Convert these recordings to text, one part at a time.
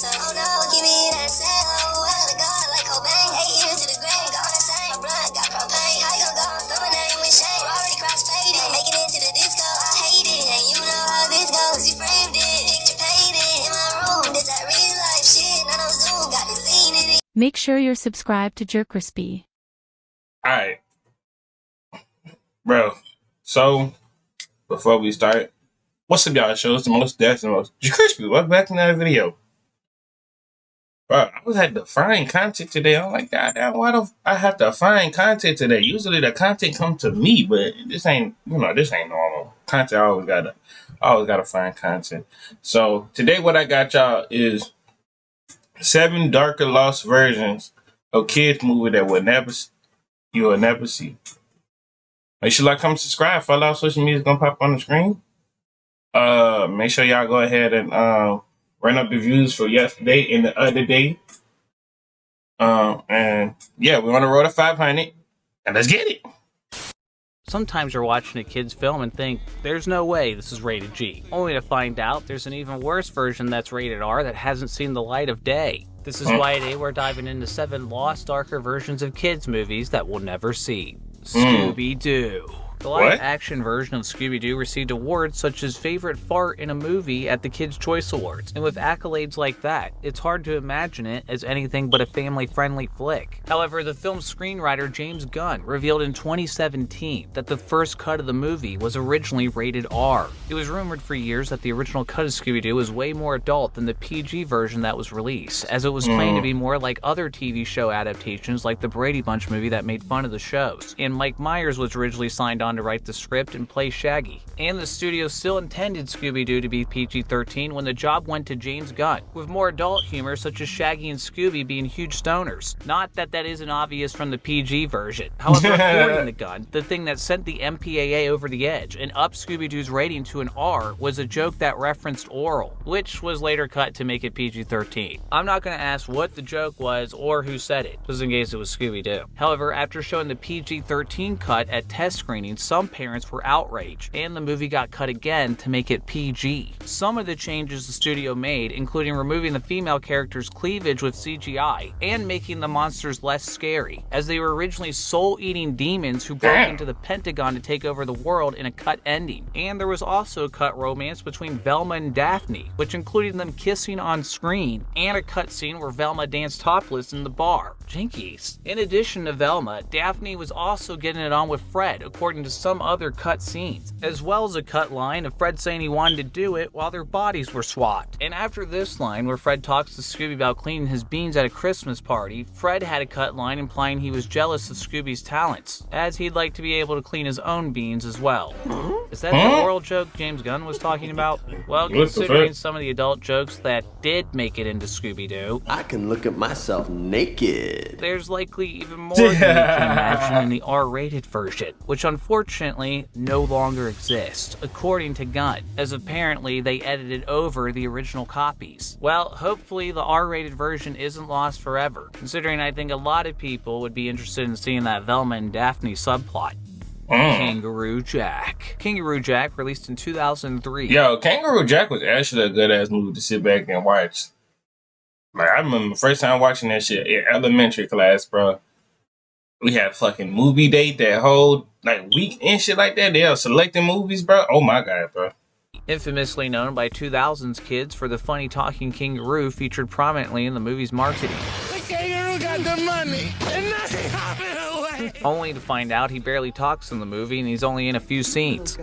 myself. Oh no, give me that sound. Oh, I gotta go like Cobain. 8 years to the grave, gone insane. My blood got propane. How you gon' go and throw my name with shame? Already cross-faded, making it to the disco. I hate it, and you know how this goes. You framed it, picture painted in my room. This that real life shit, none of Zoom, got the scene in it. Make sure you're subscribed to JerCrispy. Alright. Bro, so before we start, what's up, y'all? Show us the most death and most JerCrispy. Welcome back to another video. Bro, I was had to find content today. I'm like, goddamn, why do I have to find content today? Usually the content comes to me, but this ain't normal. Content, I always gotta find content. So today what I got y'all is 7 darker lost versions of kids movie that you will never see. Make sure y'all come subscribe. Follow our social media is gonna pop on the screen. Make sure y'all go ahead and run up the views for yesterday and the other day. And yeah, we're on the road to 500, and let's get it. Sometimes you're watching a kid's film and think, there's no way this is rated G, only to find out there's an even worse version that's rated R that hasn't seen the light of day. This is why today we're diving into 7 lost, darker versions of kids' movies that we'll never see. Scooby-Doo. The live-action version of Scooby-Doo received awards such as Favorite Fart in a Movie at the Kids' Choice Awards, and with accolades like that, it's hard to imagine it as anything but a family-friendly flick. However, the film's screenwriter James Gunn revealed in 2017 that the first cut of the movie was originally rated R. It was rumored for years that the original cut of Scooby-Doo was way more adult than the PG version that was released, as it was claimed to be more like other TV show adaptations like the Brady Bunch movie that made fun of the shows, and Mike Myers was originally signed on to write the script and play Shaggy. And the studio still intended Scooby-Doo to be PG-13 when the job went to James Gunn, with more adult humor such as Shaggy and Scooby being huge stoners. Not that that isn't obvious from the PG version. However, according to Gunn, the thing that sent the MPAA over the edge and upped Scooby-Doo's rating to an R was a joke that referenced oral, which was later cut to make it PG-13. I'm not going to ask what the joke was or who said it, just in case it was Scooby-Doo. However, after showing the PG-13 cut at test screenings, some parents were outraged, and the movie got cut again to make it PG. Some of the changes the studio made, including removing the female character's cleavage with CGI, and making the monsters less scary, as they were originally soul-eating demons who broke into the Pentagon to take over the world in a cut ending. And there was also a cut romance between Velma and Daphne, which included them kissing on screen, and a cut scene where Velma danced topless in the bar. Jinkies. In addition to Velma, Daphne was also getting it on with Fred, according to some other cut scenes, as well as a cut line of Fred saying he wanted to do it while their bodies were swapped. And after this line, where Fred talks to Scooby about cleaning his beans at a Christmas party, Fred had a cut line implying he was jealous of Scooby's talents, as he'd like to be able to clean his own beans as well. Is that the oral joke James Gunn was talking about? Well, considering some of the adult jokes that did make it into Scooby-Doo, I can look at myself naked. There's likely even more than you can imagine in the R-rated version, which unfortunately no longer exists, according to Gunn, as apparently they edited over the original copies. Well, hopefully the R-rated version isn't lost forever, considering I think a lot of people would be interested in seeing that Velma and Daphne subplot. Kangaroo Jack. Kangaroo Jack, released in 2003. Yo, Kangaroo Jack was actually a good-ass movie to sit back and watch. Like, I remember the first time watching that shit in elementary class, bro. We had fucking movie date that whole week and shit like that. They are selecting movies, bro. Oh my god, bro. Infamously known by 2000s kids for the funny talking kangaroo featured prominently in the movie's marketing. The kangaroo got the money, and nothing happened away. Only to find out he barely talks in the movie and he's only in a few scenes.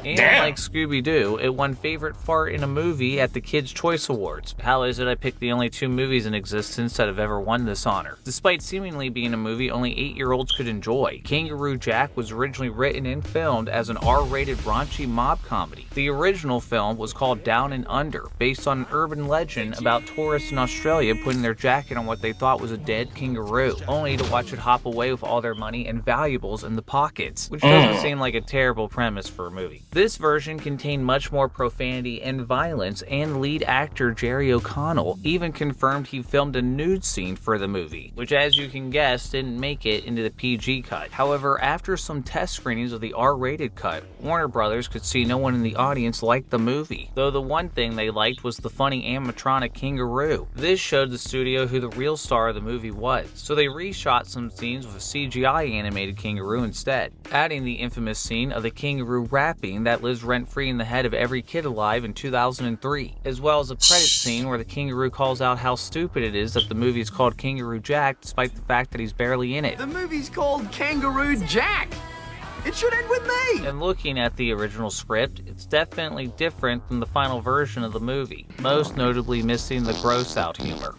And like Scooby-Doo, it won Favorite Fart in a Movie at the Kids' Choice Awards. How is it I picked the only 2 movies in existence that have ever won this honor? Despite seemingly being a movie only 8-year-olds could enjoy, Kangaroo Jack was originally written and filmed as an R-rated raunchy mob comedy. The original film was called Down and Under, based on an urban legend about tourists in Australia putting their jacket on what they thought was a dead kangaroo, only to watch it hop away with all their money and valuables in the pockets, which doesn't seem like a terrible premise for a movie. This version contained much more profanity and violence, and lead actor Jerry O'Connell even confirmed he filmed a nude scene for the movie, which, as you can guess, didn't make it into the PG cut. However, after some test screenings of the R-rated cut, Warner Brothers could see no one in the audience liked the movie, though the one thing they liked was the funny animatronic kangaroo. This showed the studio who the real star of the movie was, so they reshot some scenes with a CGI animated kangaroo instead, adding the infamous scene of the kangaroo rapping that lives rent-free in the head of every kid alive in 2003, as well as a credit scene where the kangaroo calls out how stupid it is that the movie is called Kangaroo Jack despite the fact that he's barely in it. The movie's called Kangaroo Jack. It should end with me! And looking at the original script, it's definitely different than the final version of the movie, most notably missing the gross-out humor.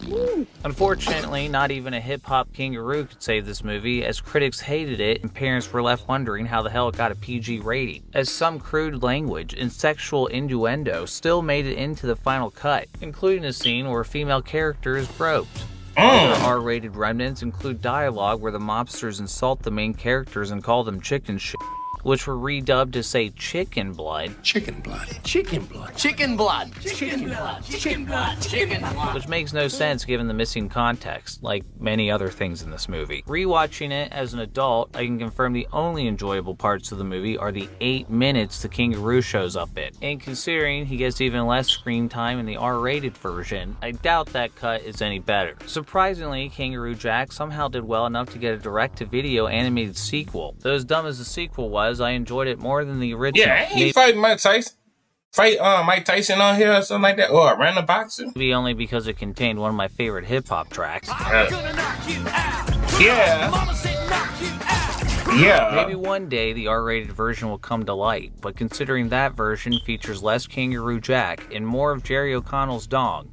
Unfortunately, not even a hip-hop kangaroo could save this movie, as critics hated it and parents were left wondering how the hell it got a PG rating, as some crude language and sexual innuendo still made it into the final cut, including a scene where a female character is groped. Other R-rated remnants include dialogue where the mobsters insult the main characters and call them chicken shit, which were redubbed to say chicken blood. Chicken blood. Chicken blood. Chicken blood. Chicken blood. Chicken blood. Chicken blood. Which makes no sense given the missing context, like many other things in this movie. Rewatching it as an adult, I can confirm the only enjoyable parts of the movie are the 8 minutes the kangaroo shows up in. And considering he gets even less screen time in the R-rated version, I doubt that cut is any better. Surprisingly, Kangaroo Jack somehow did well enough to get a direct-to-video animated sequel. Though as dumb as the sequel was, I enjoyed it more than the original. Yeah, he ain't fighting Mike Tyson. Mike Tyson on here or something like that, or a random boxer. Maybe only because it contained one of my favorite hip-hop tracks. Yeah. Maybe one day the R-rated version will come to light, but considering that version features less Kangaroo Jack and more of Jerry O'Connell's dog,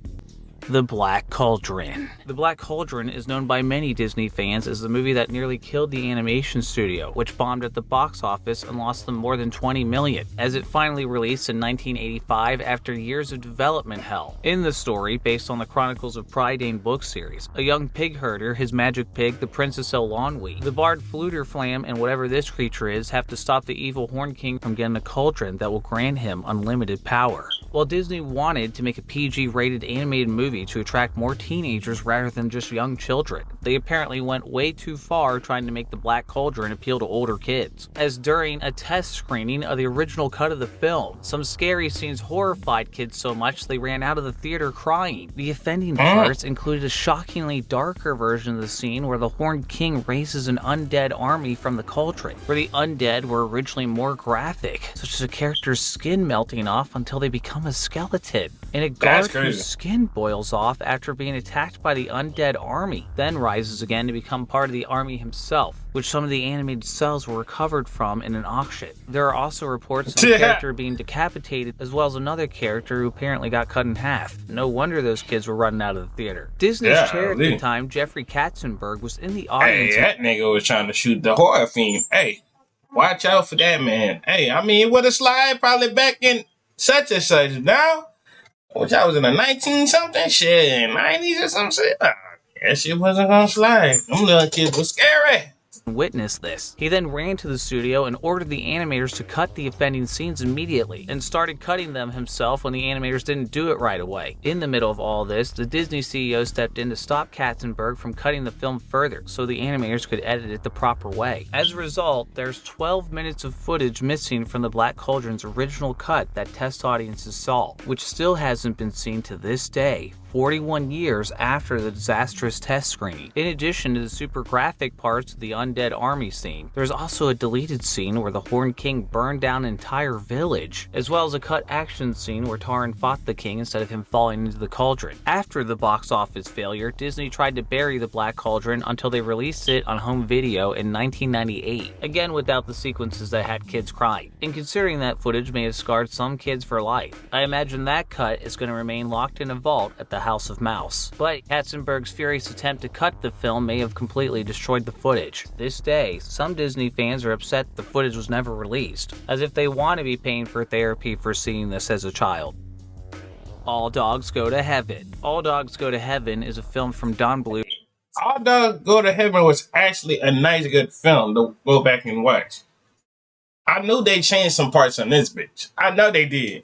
The Black Cauldron. The Black Cauldron is known by many Disney fans as the movie that nearly killed the animation studio, which bombed at the box office and lost them more than $20 million, as it finally released in 1985 after years of development hell. In the story, based on the Chronicles of Prydain book series, a young pig herder, his magic pig, the Princess Elonwy, the bard Fluterflam, and whatever this creature is, have to stop the evil Horn King from getting a cauldron that will grant him unlimited power. While Disney wanted to make a PG-rated animated movie to attract more teenagers rather than just young children, they apparently went way too far trying to make the Black Cauldron appeal to older kids. As during a test screening of the original cut of the film, some scary scenes horrified kids so much they ran out of the theater crying. The offending parts included a shockingly darker version of the scene where the Horned King raises an undead army from the cauldron, where the undead were originally more graphic, such as a character's skin melting off until they become a skeleton, and a guard whose skin boils off after being attacked by the undead army, then rises again to become part of the army himself, which some of the animated cells were recovered from in an auction. There are also reports of a character being decapitated, as well as another character who apparently got cut in half. No wonder those kids were running out of the theater. Disney's chair at the time, Jeffrey Katzenberg, was in the audience. Hey, that nigga was trying to shoot the horror fiend. Hey, watch out for that man. Hey, I mean, with a slide probably back in such and such now, which I was in the 19-something shit, 90s or some shit. That shit wasn't gonna slide. Them little kids was scary. Witnessed this. He then ran to the studio and ordered the animators to cut the offending scenes immediately, and started cutting them himself when the animators didn't do it right away. In the middle of all this, the Disney CEO stepped in to stop Katzenberg from cutting the film further, so the animators could edit it the proper way. As a result, there's 12 minutes of footage missing from the Black Cauldron's original cut that test audiences saw, which still hasn't been seen to this day, 41 years after the disastrous test screening. In addition to the super graphic parts of the undead army scene, there's also a deleted scene where the Horned King burned down an entire village, as well as a cut action scene where Taran fought the king instead of him falling into the cauldron. After the box office failure, Disney tried to bury the Black Cauldron until they released it on home video in 1998, again without the sequences that had kids crying. And considering that footage may have scarred some kids for life, I imagine that cut is going to remain locked in a vault at the House of Mouse. But Katzenberg's furious attempt to cut the film may have completely destroyed the footage. This day, some Disney fans are upset the footage was never released, as if they want to be paying for therapy for seeing this as a child. All Dogs Go to Heaven. All Dogs Go to Heaven is a film from Don Bluth. All Dogs Go to Heaven was actually a nice, good film to go back and watch. I knew they changed some parts on this bitch. I know they did.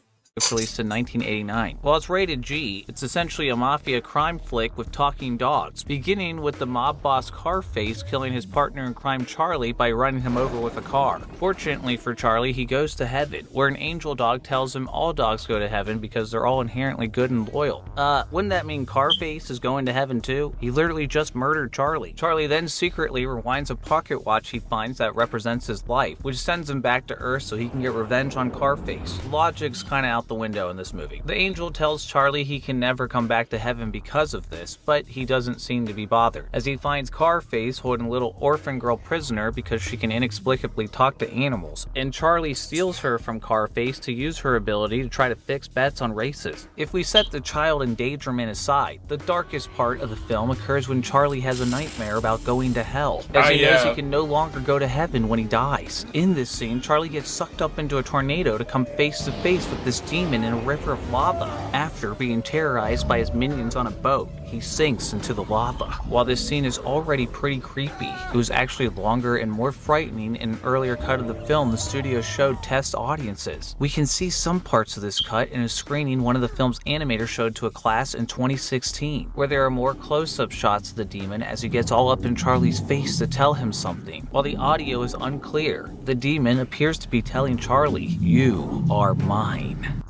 Released in 1989. While it's rated G, it's essentially a mafia crime flick with talking dogs, beginning with the mob boss Carface killing his partner in crime Charlie by running him over with a car. Fortunately for Charlie, he goes to heaven, where an angel dog tells him all dogs go to heaven because they're all inherently good and loyal. Wouldn't that mean Carface is going to heaven too? He literally just murdered Charlie. Charlie then secretly rewinds a pocket watch he finds that represents his life, which sends him back to Earth so he can get revenge on Carface. Logic's kinda out the window in this movie. The angel tells Charlie he can never come back to heaven because of this, but he doesn't seem to be bothered, as he finds Carface holding a little orphan girl prisoner because she can inexplicably talk to animals, and Charlie steals her from Carface to use her ability to try to fix bets on races. If we set the child endangerment aside, the darkest part of the film occurs when Charlie has a nightmare about going to hell, as he knows he can no longer go to heaven when he dies. In this scene, Charlie gets sucked up into a tornado to come face to face with this demon in a river of lava. After being terrorized by his minions on a boat, he sinks into the lava. While this scene is already pretty creepy, it was actually longer and more frightening in an earlier cut of the film the studio showed test audiences. We can see some parts of this cut in a screening one of the film's animators showed to a class in 2016, where there are more close-up shots of the demon as he gets all up in Charlie's face to tell him something. While the audio is unclear, the demon appears to be telling Charlie, "You are mine."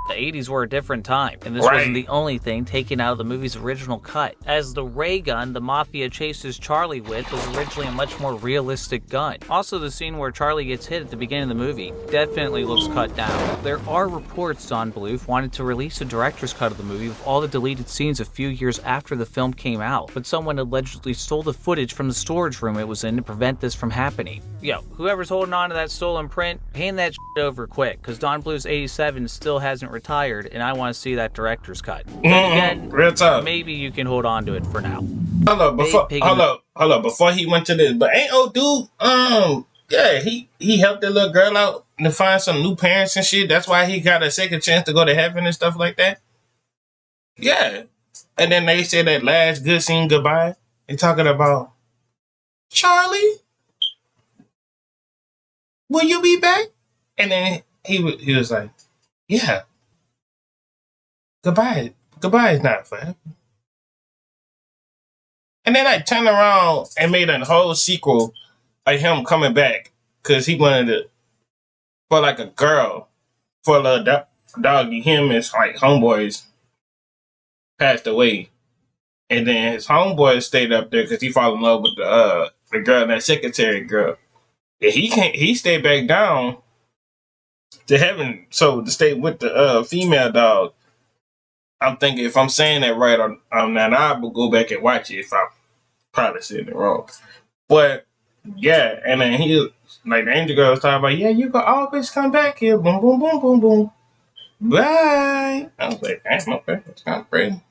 The 80s were a different time, and this wasn't the only thing taken out of the movie's original cut, as the ray gun the mafia chases Charlie with was originally a much more realistic gun. Also, the scene where Charlie gets hit at the beginning of the movie definitely looks cut down. There are reports Don Bluth wanted to release a director's cut of the movie with all the deleted scenes a few years after the film came out, but someone allegedly stole the footage from the storage room it was in to prevent this from happening. Yo, whoever's holding on to that stolen print, hand that shit over quick, because Don Bluth's 87 still hasn't retired, and I want to see that director's cut. Again, real talk. Maybe you can hold on to it for now. Hold up, before he went to this, but ain't old dude, yeah, he helped that little girl out to find some new parents and shit. That's why he got a second chance to go to heaven and stuff like that. Yeah. And then they said that last good scene goodbye. They talking about, Charlie, will you be back? And then he was like, yeah. Goodbye is not forever. And then I turned around and made a whole sequel of him coming back because he wanted to, for like a girl, for a little doggy. Him and his like homeboys passed away, and then his homeboys stayed up there because he fell in love with the girl, that secretary girl. And he stayed back down to heaven, so to stay with the female dog. I'm thinking if I'm saying that right on that, I will go back and watch it if I'm probably saying it wrong. But yeah, and then he, like the angel girl was talking about, yeah, you can always come back here. Boom, boom, boom, boom, boom. Bye. I was like, damn, okay, that's kind of crazy.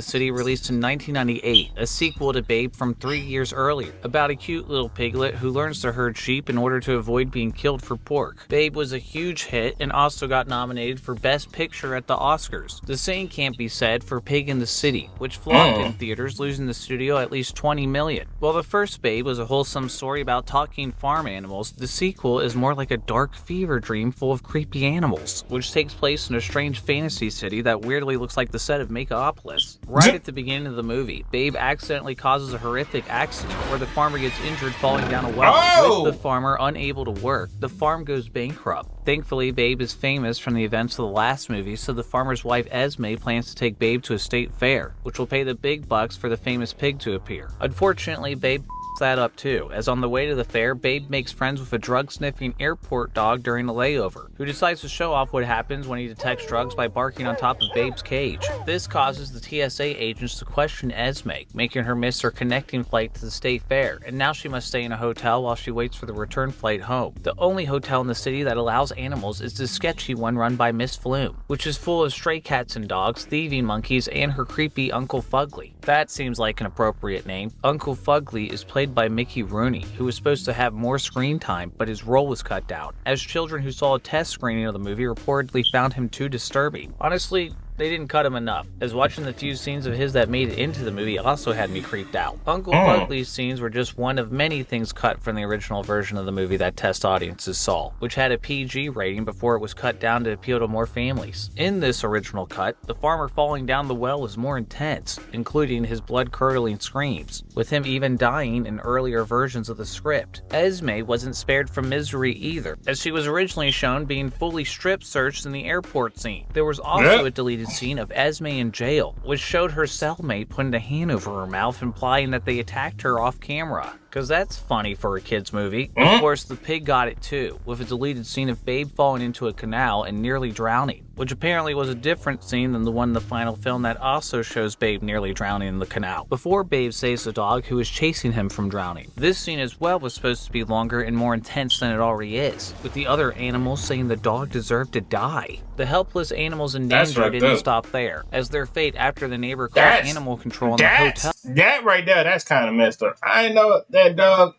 City released in 1998, a sequel to Babe from 3 years earlier, about a cute little piglet who learns to herd sheep in order to avoid being killed for pork. Babe was a huge hit and also got nominated for Best Picture at the Oscars. The same can't be said for Pig in the City, which flopped in theaters, losing the studio at least $20 million. While the first Babe was a wholesome story about talking farm animals, the sequel is more like a dark fever dream full of creepy animals, which takes place in a strange fantasy city that weirdly looks like the set of Makeopolis. Right at the beginning of the movie, Babe accidentally causes a horrific accident where the farmer gets injured falling down a well. With the farmer unable to work, the farm goes bankrupt. Thankfully, Babe is famous from the events of the last movie, so the farmer's wife Esme plans to take Babe to a state fair, which will pay the big bucks for the famous pig to appear. Unfortunately, Babe that up too, as on the way to the fair, Babe makes friends with a drug-sniffing airport dog during a layover, who decides to show off what happens when he detects drugs by barking on top of Babe's cage. This causes the TSA agents to question Esme, making her miss her connecting flight to the state fair, and now she must stay in a hotel while she waits for the return flight home. The only hotel in the city that allows animals is the sketchy one run by Miss Flume, which is full of stray cats and dogs, thieving monkeys, and her creepy Uncle Fugly. That seems like an appropriate name. Uncle Fugly is played by Mickey Rooney, who was supposed to have more screen time, but his role was cut down, as children who saw a test screening of the movie reportedly found him too disturbing. Honestly, They didn't cut him enough, as watching the few scenes of his that made it into the movie also had me creeped out. Uncle Fugly's scenes were just one of many things cut from the original version of the movie that test audiences saw, which had a PG rating before it was cut down to appeal to more families. In this original cut, the farmer falling down the well was more intense, including his blood-curdling screams, with him even dying in earlier versions of the script. Esme wasn't spared from misery either, as she was originally shown being fully strip-searched in the airport scene. There was also a deleted scene of Esme in jail, which showed her cellmate putting a hand over her mouth, implying that they attacked her off camera. Cause that's funny for a kid's movie. Of course, the pig got it too, with a deleted scene of Babe falling into a canal and nearly drowning, which apparently was a different scene than the one in the final film that also shows Babe nearly drowning in the canal, before Babe saves the dog who is chasing him from drowning. This scene as well was supposed to be longer and more intense than it already is, with the other animals saying the dog deserved to die. The helpless animals in danger didn't stop there, as their fate after the neighbor called animal control in the hotel. That right there, that's kind of messed up. I know that dog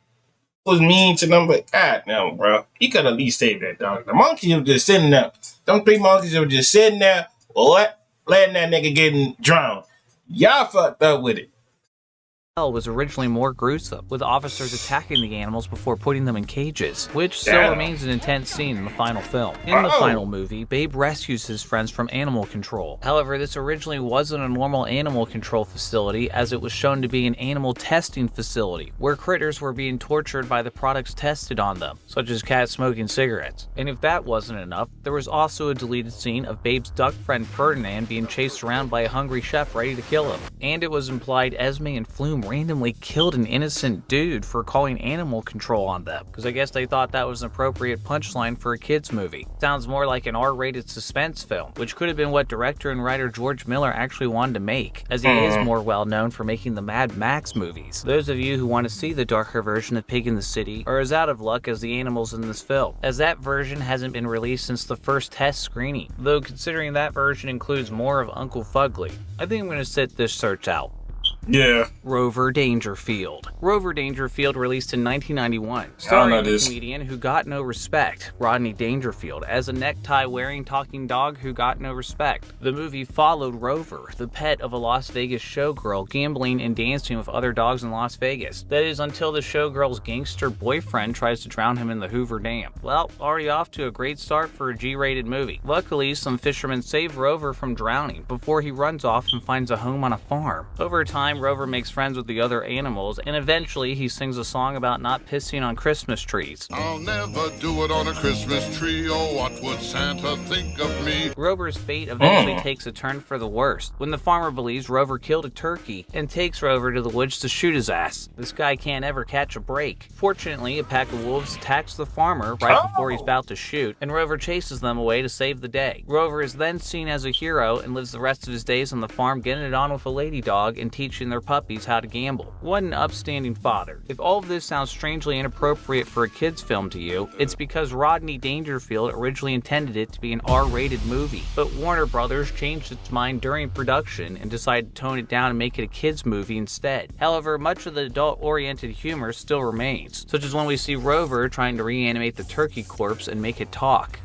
was mean to them, but god damn, bro. He could at least save that dog. The monkeys were just sitting there. Them 3 monkeys were just sitting there, letting that nigga get drowned. Y'all fucked up with it. Was originally more gruesome, with officers attacking the animals before putting them in cages, which still remains an intense scene in the final film. In the final movie, Babe rescues his friends from animal control. However, this originally wasn't a normal animal control facility, as it was shown to be an animal testing facility, where critters were being tortured by the products tested on them, such as cats smoking cigarettes. And if that wasn't enough, there was also a deleted scene of Babe's duck friend Ferdinand being chased around by a hungry chef ready to kill him. And it was implied Esme and Flume randomly killed an innocent dude for calling animal control on them, because I guess they thought that was an appropriate punchline for a kids movie. Sounds more like an R-rated suspense film, which could have been what director and writer George Miller actually wanted to make, as he is more well known for making the Mad Max movies. Those of you who want to see the darker version of Pig in the City are as out of luck as the animals in this film, as that version hasn't been released since the first test screening, though considering that version includes more of Uncle Fugly. I think I'm going to sit this search out. Yeah. Rover Dangerfield. Rover Dangerfield released in 1991, starring the comedian who got no respect, Rodney Dangerfield, as a necktie-wearing talking dog who got no respect. The movie followed Rover, the pet of a Las Vegas showgirl, gambling and dancing with other dogs in Las Vegas. That is until the showgirl's gangster boyfriend tries to drown him in the Hoover Dam. Well, already off to a great start for a G-rated movie. Luckily, some fishermen save Rover from drowning before he runs off and finds a home on a farm. Over time, Rover makes friends with the other animals, and eventually he sings a song about not pissing on Christmas trees. I'll never do it on a Christmas tree, oh what would Santa think of me? Rover's fate eventually takes a turn for the worst, when the farmer believes Rover killed a turkey and takes Rover to the woods to shoot his ass. This guy can't ever catch a break. Fortunately, a pack of wolves attacks the farmer right before he's about to shoot, and Rover chases them away to save the day. Rover is then seen as a hero and lives the rest of his days on the farm getting it on with a lady dog and teaching their puppies how to gamble. What an upstanding father. If all of this sounds strangely inappropriate for a kid's film to you, it's because Rodney Dangerfield originally intended it to be an R-rated movie, but Warner Brothers changed its mind during production and decided to tone it down and make it a kid's movie instead. However, much of the adult-oriented humor still remains, such as when we see Rover trying to reanimate the turkey corpse and make it talk.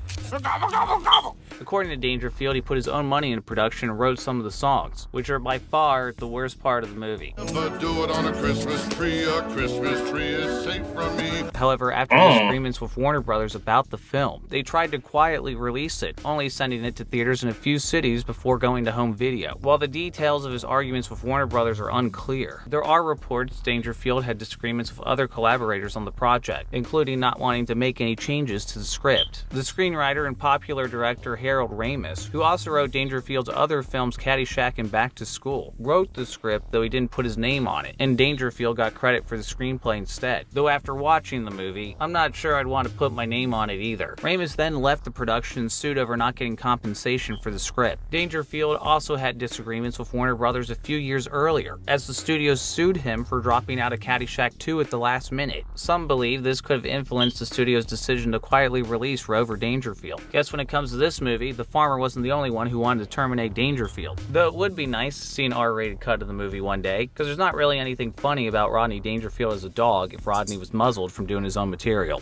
According to Dangerfield, he put his own money into production and wrote some of the songs, which are by far the worst part of the movie. Never do it on a Christmas tree is safe from me. However, after disagreements with Warner Brothers about the film, they tried to quietly release it, only sending it to theaters in a few cities before going to home video. While the details of his arguments with Warner Brothers are unclear, there are reports Dangerfield had disagreements with other collaborators on the project, including not wanting to make any changes to the script. The screenwriter and popular director Harold Ramis, who also wrote Dangerfield's other films Caddyshack and Back to School, wrote the script though he didn't put his name on it, and Dangerfield got credit for the screenplay instead. Though after watching the movie, I'm not sure I'd want to put my name on it either. Ramis then left the production and sued over not getting compensation for the script. Dangerfield also had disagreements with Warner Brothers a few years earlier, as the studio sued him for dropping out of Caddyshack 2 at the last minute. Some believe this could have influenced the studio's decision to quietly release Rover Dangerfield. Guess when it comes to this movie, the farmer wasn't the only one who wanted to terminate Dangerfield. Though it would be nice to see an R-rated cut of the movie one day, because there's not really anything funny about Rodney Dangerfield as a dog if Rodney was muzzled from doing his own material.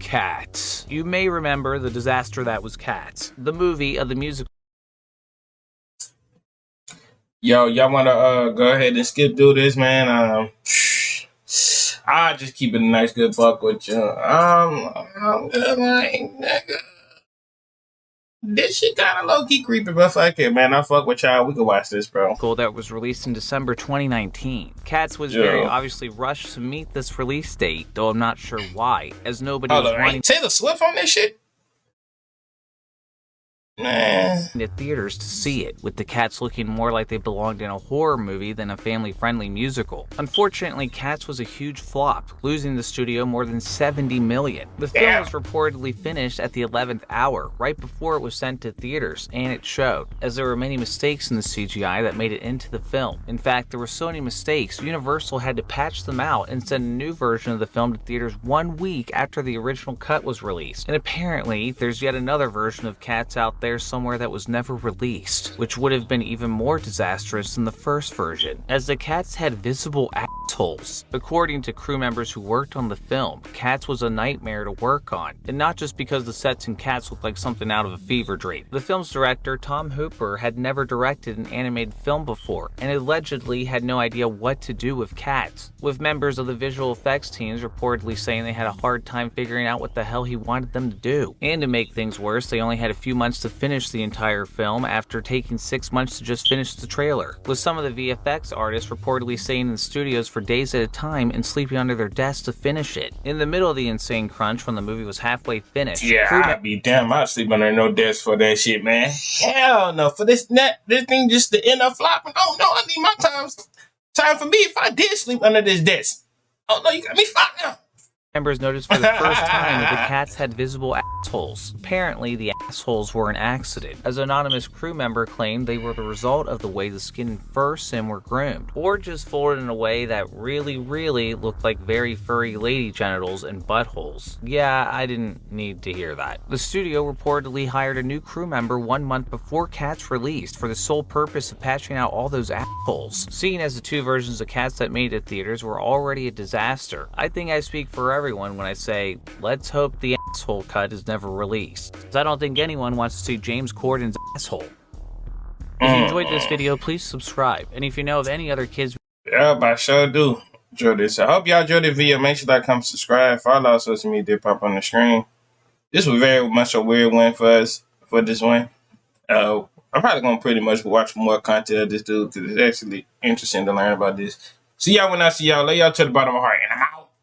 Cats. You may remember the disaster that was Cats, the movie of the musical Yo, y'all wanna go ahead and skip through this, man? I just keep it a nice good buck with you. This shit kind of low key creepy, but fuck it, man. I fuck with y'all. We can watch this, bro. That was released in December 2019. Cats was very obviously rushed to meet this release date, though I'm not sure why, as nobody was wanting ain't Taylor Swift on this shit? Man. to theaters to see it, with the Cats looking more like they belonged in a horror movie than a family-friendly musical. Unfortunately, Cats was a huge flop, losing the studio more than $70 million. The film was reportedly finished at the 11th hour, right before it was sent to theaters, and it showed, as there were many mistakes in the CGI that made it into the film. In fact, there were so many mistakes, Universal had to patch them out and send a new version of the film to theaters 1 week after the original cut was released. And apparently, there's yet another version of Cats out there somewhere that was never released, which would have been even more disastrous than the first version, as the Cats had visible assholes. According to crew members who worked on the film, Cats was a nightmare to work on, and not just because the sets in Cats looked like something out of a fever dream. The film's director, Tom Hooper, had never directed an animated film before, and allegedly had no idea what to do with Cats, with members of the visual effects teams reportedly saying they had a hard time figuring out what the hell he wanted them to do. And to make things worse, they only had a few months to finish the entire film after taking 6 months to just finish the trailer, with some of the VFX artists reportedly staying in the studios for days at a time and sleeping under their desks to finish it. In the middle of the insane crunch when the movie was halfway finished, I'd be damn, I'd sleep under no desk for that shit, man. Hell no, for this thing just to end up flopping. Oh no, I need my time for me if I did sleep under this desk. Oh no, you got me fucked now. Members noticed for the first time that the Cats had visible assholes. Apparently, the assholes were an accident, as an anonymous crew member claimed they were the result of the way the skin and fur sim were groomed, or just folded in a way that really looked like very furry lady genitals and buttholes. Yeah, I didn't need to hear that. The studio reportedly hired a new crew member 1 month before Cats released for the sole purpose of patching out all those assholes. Seeing as the two versions of Cats that made it to theaters were already a disaster, I think I speak for everyone when I say, let's hope the asshole cut is never released, because I don't think anyone wants to see James Corden's asshole. If you enjoyed this video, please subscribe, and if you know of any other kids... Yeah, I sure do enjoy this. I hope y'all enjoyed the video. Make sure to come subscribe. Follow our social media pop on the screen. This was very much a weird one for us, for this one. I'm probably going to pretty much watch more content of this dude, because it's actually interesting to learn about this. See y'all when I see y'all. Lay y'all to the bottom of my heart, and I'm out.